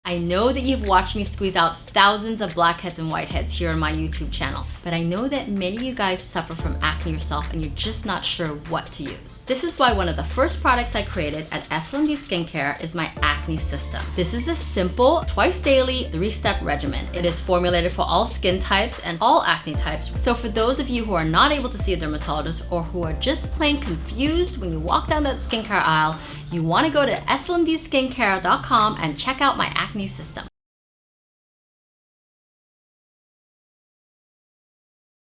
I know that you've watched me squeeze out thousands of blackheads and whiteheads here on my YouTube channel, but I know that many of you guys suffer from acne yourself and you're just not sure what to use. This is why one of the first products I created at SLMD Skincare is my acne system. This is a simple, twice daily, 3-step regimen. It is formulated for all skin types and all acne types. So for those of you who are not able to see a dermatologist or who are just plain confused when you walk down that skincare aisle, you want to go to slmdskincare.com and check out my acne system.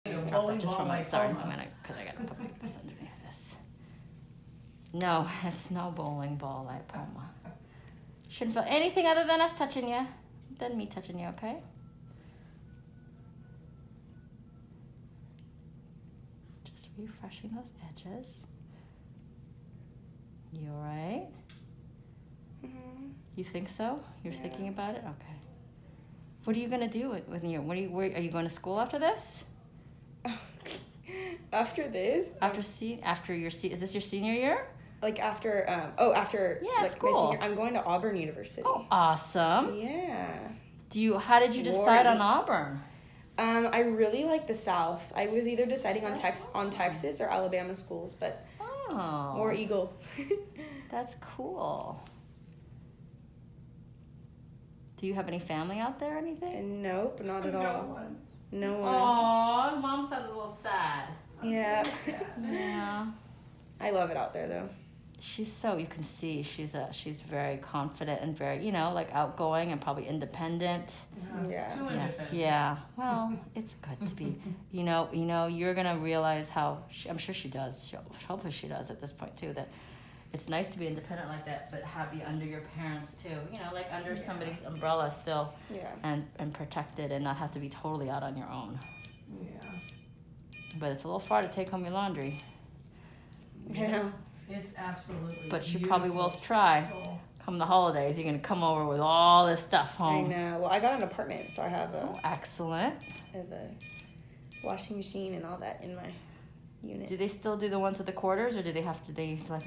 Just from my start, because I gotta put this underneath this. No, it's no bowling ball lipoma. Shouldn't feel anything other than us touching you, than me touching you, okay? Just refreshing those edges. You all right? Mm-hmm. You think so? You're thinking about it? Okay. What are you gonna do with you? Where are you going to school after this? After this? After your is this your senior year? Like after after like school. my senior, I'm going to Auburn University. Oh, awesome. Yeah. How did you decide on Auburn? I really like the South. I was either deciding on Texas or Alabama schools, but War Eagle. That's cool. Do you have any family out there or anything? Nope, not at all. No one. Aww, mom sounds a little sad. Yeah. Yeah. I love it out there though. You can see she's very confident and very, like outgoing and probably independent. Yeah. Too independent. Yeah. Well, it's good to be, you're going to realize how, I'm sure she does, hopefully she does at this point too, that it's nice to be independent like that, but be under your parents too, like under somebody's umbrella still, and protected and not have to be totally out on your own. Yeah. But it's a little far to take home your laundry. Yeah. It's absolutely But she probably will try. Come the holidays, you're going to come over with all this stuff home. I know. Well, I got an apartment, so I have excellent. I have a washing machine and all that in my unit. Do they still do the ones with the quarters, or do they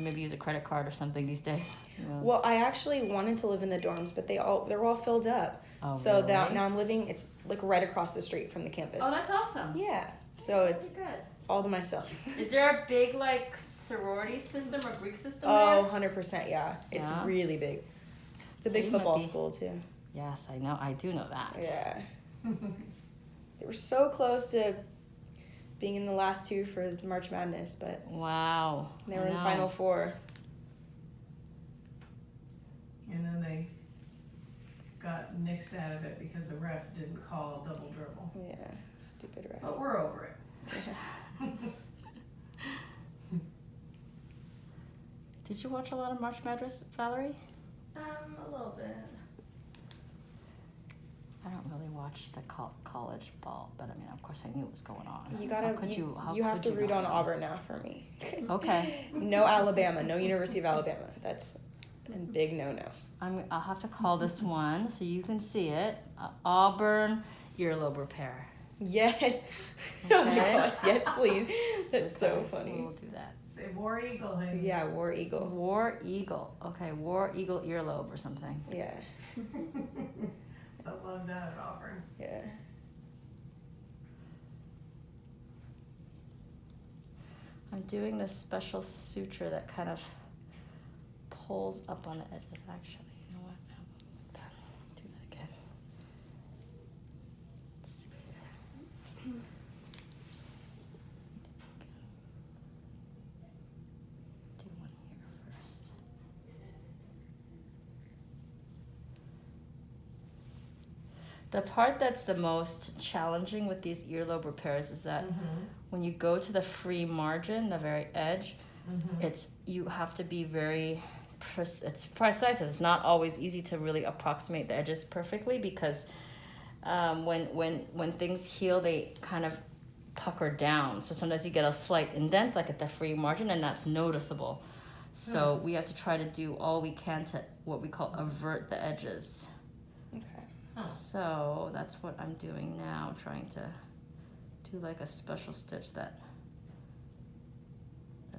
maybe use a credit card or something these days? Well, I actually wanted to live in the dorms, but they're all filled up. Oh, so really? now I'm living, it's like right across the street from the campus. Oh, that's awesome. Yeah. So it's good. All to myself. Is there a big sorority system or Greek system there? 100%, Oh, yeah. It's really big. It's a big football school too. Yes, I know. I do know that. Yeah. They were so close to being in the last two for March Madness, but wow, they were in Final Four. And then they got nixed out of it because the ref didn't call a double dribble. Yeah, stupid ref. But we're over it. Yeah. Did you watch a lot of March Madness, Valerie? A little bit. I don't really watch the college ball, but I mean, of course, I knew what was going on. You have to root on Auburn now for me. Okay. No Alabama, no University of Alabama. That's a big no-no. I'll have to call this one so you can see it. Auburn earlobe repair. Yes. Okay. Oh my gosh. Yes, please. That's so funny. We'll do that. Say War Eagle, hey. Yeah, War Eagle. War Eagle. Okay, War Eagle earlobe or something. Yeah. I love that at Auburn. Yeah. I'm doing this special suture that kind of pulls up on the edges, actually. You know what? Do that again. Let's see here. Do one here first. The part that's the most challenging with these earlobe repairs is that when you go to the free margin, the very edge, you have to be very precise. It's not always easy to really approximate the edges perfectly because when things heal, they kind of pucker down. So sometimes you get a slight indent, like at the free margin, and that's noticeable. So we have to try to do all we can to what we call avert the edges. So that's what I'm doing now, trying to do like a special stitch that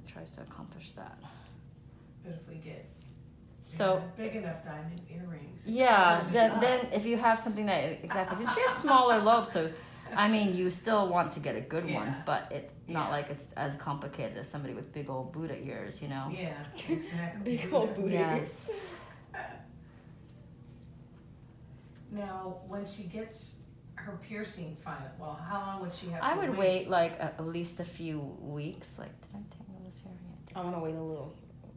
tries to accomplish that. But if we get So big enough diamond earrings. yeah, then if you have something that exactly, she has smaller lobes, so I mean you still want to get a good one, but it's not like it's as complicated as somebody with big old Buddha ears, you know. Yeah, exactly. Big old Buddha ears. Yes. Now, when she gets her piercing final, well, how long would she have I to would wait like at least a few weeks. Like, did I tangle this hair yet? I want to wait a little.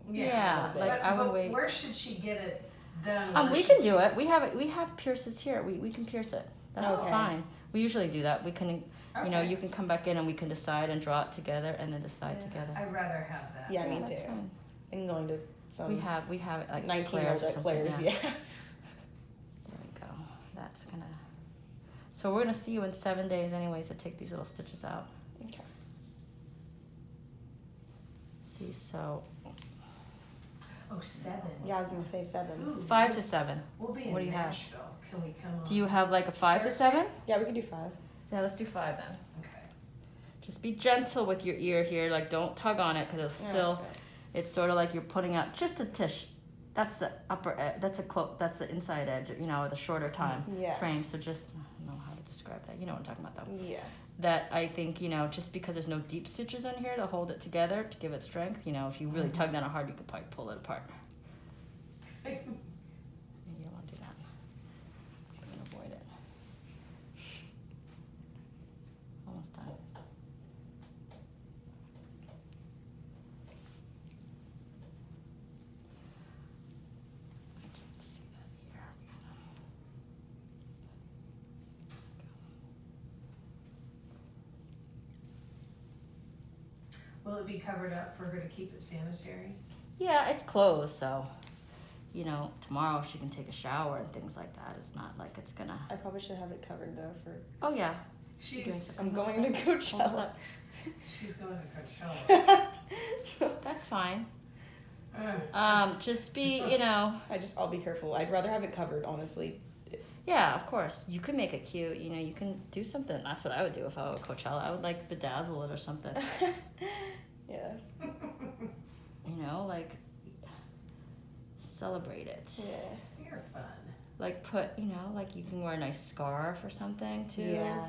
Yeah, like but, I would but wait. where should she get it done? We can do it. We have pierces here. We can pierce it. That's Okay. fine. We usually do that. We can, you know, Okay. you can come back in and we can decide and draw it together and then decide together. I'd rather have that. Yeah, me that's too. fine. And going to some We have it like 19 Claire's years or at something, Claire's, yeah. yeah. There we go. That's gonna. So we're gonna see you in 7 days, anyways, to take these little stitches out. Okay. See, so Oh, 7. Yeah, I was gonna say 7. Ooh, 5 to 7. We'll be in What do you have? Nashville. Can we come on? Do you have like a 5 to 7? Yeah, we could do 5. Yeah, let's do 5 then. Okay. Just be gentle with your ear here. Like, don't tug on it because it'll still. It's sort of like you're putting out just a tish. That's the upper edge. That's that's the inside edge. You know, the shorter time frame. So just I don't know how to describe that. You know what I'm talking about, though. Yeah. That I think, you know, just because there's no deep stitches in here to hold it together to give it strength. You know, if you really tug on it hard, you could probably pull it apart. You don't want to do that. You can avoid it. Almost done. I can't see that here. Will it be covered up for her to keep it sanitary? Yeah, it's closed, so, you know, tomorrow she can take a shower and things like that. It's not like it's gonna. I probably should have it covered though for. Oh yeah. I'm going to Coachella. She's going to Coachella. That's fine. Uh, Just be, you know. I'll be careful. I'd rather have it covered, honestly. Yeah, of course. You could make it cute. You know, you can do something. That's what I would do if I were Coachella. I would like bedazzle it or something. Yeah. You know, like celebrate it. Yeah. You're fun. Like put, you know, like you can wear a nice scarf or something too. Yeah.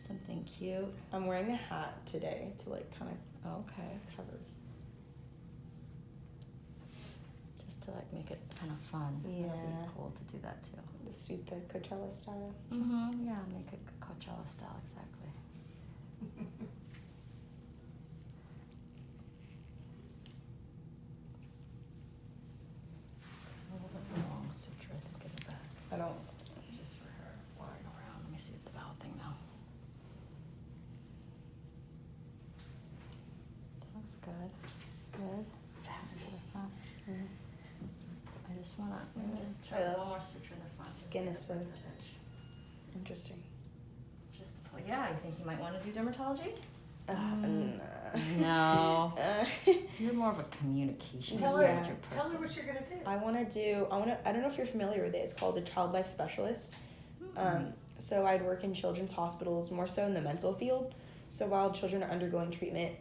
Something cute. I'm wearing a hat today to like kind of Okay. cover. Just to like make it kind of fun. Yeah. That'd be cool to do that too. To suit the Coachella style. Mm-hmm. Yeah, make it Coachella style, exactly. A little bit long suture, I think, in the back. I don't. Just for her walking around. Let me see the bowel thing now. That looks good. Good. Fascinating. I just wanna try one more suture in the front. Skin is so interesting. Just to pull. Yeah, I think you might want to do dermatology. No. No, you're more of a communication Tell manager her person. what you're gonna do. I don't know if you're familiar with it. It's called a child life specialist. So I'd work in children's hospitals, more so in the mental field. So while children are undergoing treatment,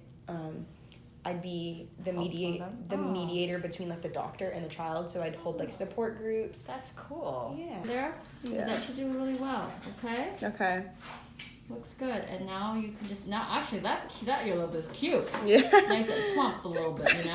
I'd be the mediator between like the doctor and the child. So I'd hold like support groups. That's cool. Yeah. There, Yeah. that should do really well. Okay, Okay. looks good. And now you can just actually that earlobe is cute. Yeah. Nice and plump a little bit, you know.